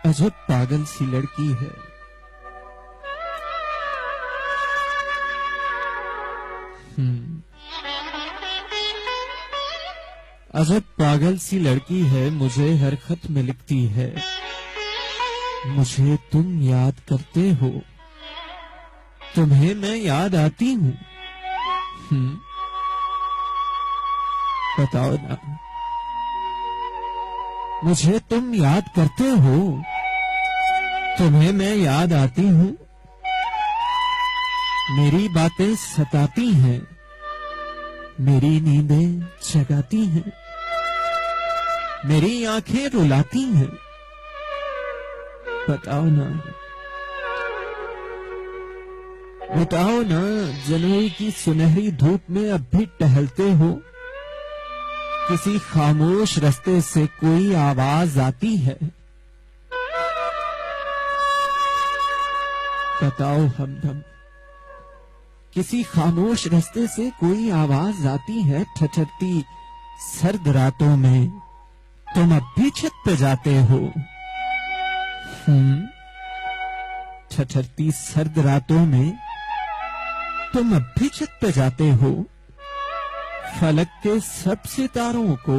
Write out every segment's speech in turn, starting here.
अजब पागल सी लड़की है। अजब पागल सी लड़की है, मुझे हर खत में लिखती है, मुझे तुम याद करते हो, तुम्हें मैं याद आती हूँ। बताओ ना, मुझे तुम याद करते हो, तुम्हें मैं याद आती हूँ। मेरी बातें सताती हैं, मेरी नींदें जगाती हैं, मेरी आंखें रुलाती हैं। बताओ ना, बताओ ना, जनवरी की सुनहरी धूप में अब भी टहलते हो? किसी खामोश रास्ते से कोई आवाज आती है? बताओ हमदम, किसी खामोश रास्ते से कोई आवाज आती है? ठठरती सर्द रातों में तुम अब भी छत पे जाते हो? ठठरती सर्द रातों में तुम अब भी छत पे जाते हो? फलक के सब सितारों को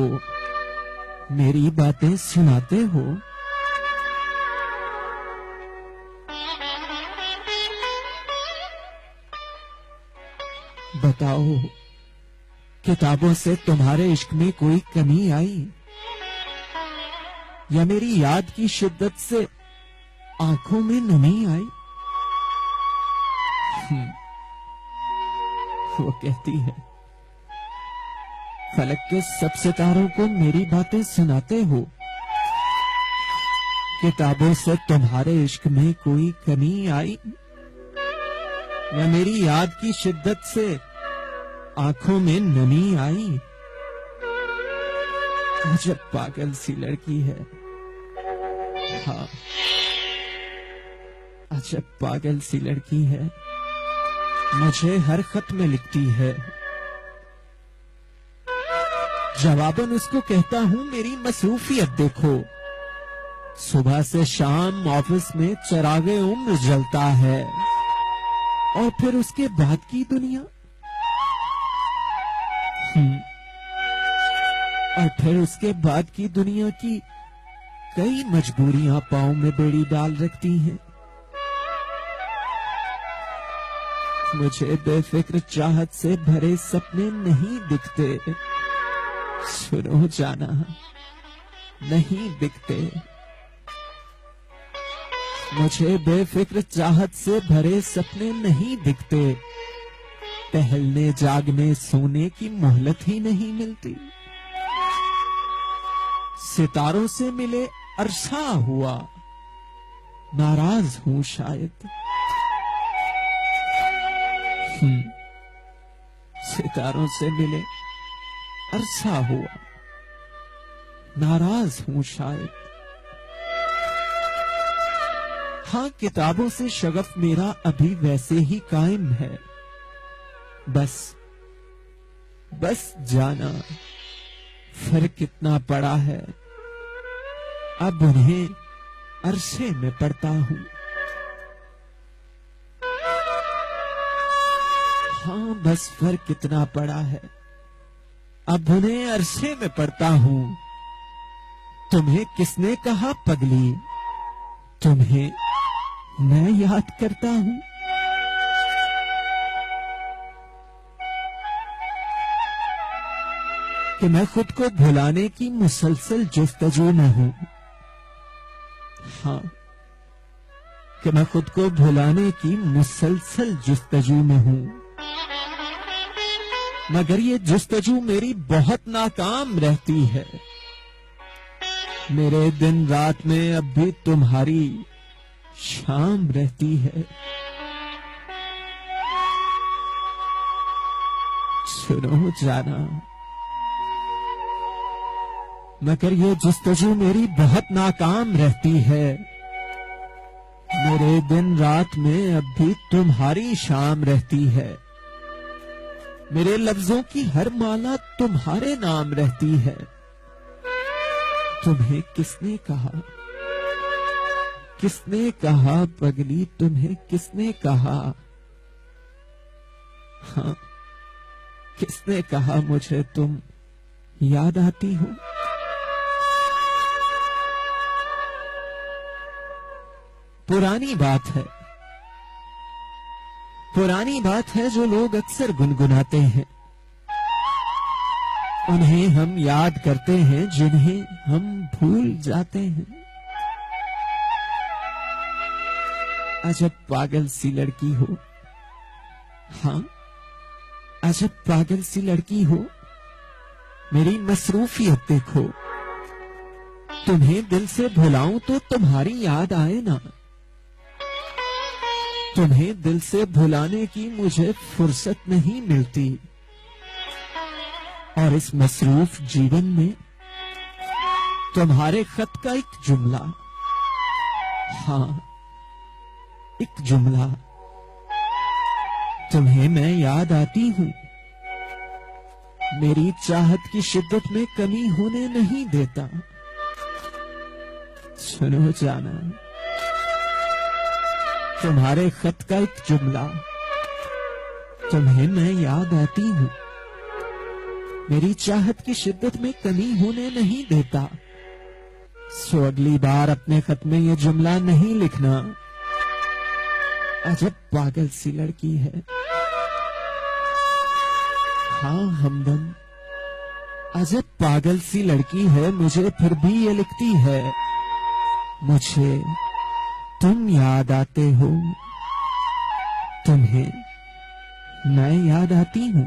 मेरी बातें सुनाते हो? बताओ, किताबों से तुम्हारे इश्क में कोई कमी आई, या मेरी याद की शिद्दत से आंखों में नमी आई? वो कहती है, फलक के सब सितारों को मेरी बातें सुनाते हो, किताबों से तुम्हारे इश्क में कोई कमी आई, या मेरी याद की शिद्दत से आंखों में नमी आई? अजब पागल सी लड़की है। हाँ, अजब पागल सी लड़की है, मुझे हर खत में लिखती है, जवाबन उसको कहता हूं मेरी मसरूफियत देखो, सुबह से शाम ऑफिस में चरागे उम्र जलता है, और फिर उसके बाद की दुनिया, और फिर उसके बाद की दुनिया की कई मजबूरियां पांव में बेड़ी डाल रखती हैं। मुझे बेफिक्र चाहत से भरे सपने नहीं दिखते, सुनो जाना, नहीं दिखते। मुझे बेफिक्र चाहत से भरे सपने नहीं दिखते, टहलने जागने सोने की मोहलत ही नहीं मिलती। सितारों से मिले अरसा हुआ, नाराज हूं शायद। सितारों से मिले अरसा हुआ, नाराज हूं शायद। हाँ, किताबों से शगफ मेरा अभी वैसे ही कायम है, बस जाना फर्क कितना पड़ा है, अब उन्हें अरसे में पढ़ता हूं। हाँ, बस फर्क कितना पड़ा है, अब उन्हें अरसे में पढ़ता हूं। तुम्हें किसने कहा पगली, तुम्हें मैं याद करता हूं। कि मैं खुद को भुलाने की मुसलसल जुस्तजू में हूं। हाँ, कि मैं खुद को भुलाने की मुसलसल जुस्तजू में हूं, मगर ये जुस्तजू मेरी बहुत नाकाम रहती है। मेरे दिन रात में अब भी तुम्हारी शाम रहती है। सुनो जाना, मगर ये जुस्तजू मेरी बहुत नाकाम रहती है। मेरे दिन रात में अब भी तुम्हारी शाम रहती है। मेरे लफ्जों की हर माला तुम्हारे नाम रहती है। तुम्हें किसने कहा, किसने कहा पगली, तुम्हें किसने कहा? हाँ, किसने कहा मुझे तुम याद आती हो? पुरानी बात है, पुरानी बात है जो लोग अक्सर गुनगुनाते हैं। उन्हें हम याद करते हैं जिन्हें हम भूल जाते हैं। अजब पागल सी लड़की हो, हाँ अजब पागल सी लड़की हो, मेरी मसरूफियत देखो। तुम्हें दिल से भुलाऊं तो तुम्हारी याद आए ना। तुम्हें दिल से भुलाने की मुझे फुर्सत नहीं मिलती, और इस मसरूफ जीवन में तुम्हारे खत का एक जुमला, हाँ एक जुमला, तुम्हें मैं याद आती हूं, मेरी चाहत की शिद्दत में कमी होने नहीं देता। सुनो जाना, तुम्हारे खत का एक जुमला, तुम्हें मैं याद आती हूं, मेरी चाहत की शिद्दत में कमी होने नहीं देता। सो अगली बार अपने खत में यह जुमला नहीं लिखना। अजब पागल सी लड़की है। हाँ हमदम, अजब पागल सी लड़की है, मुझे फिर भी ये लिखती है, मुझे तुम याद आते हो, तुम्हें मैं याद आती हूं।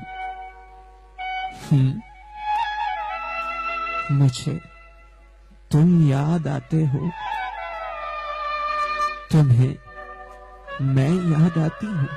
मुझे तुम याद आते हो, तुम्हें मैं याद आती हूं।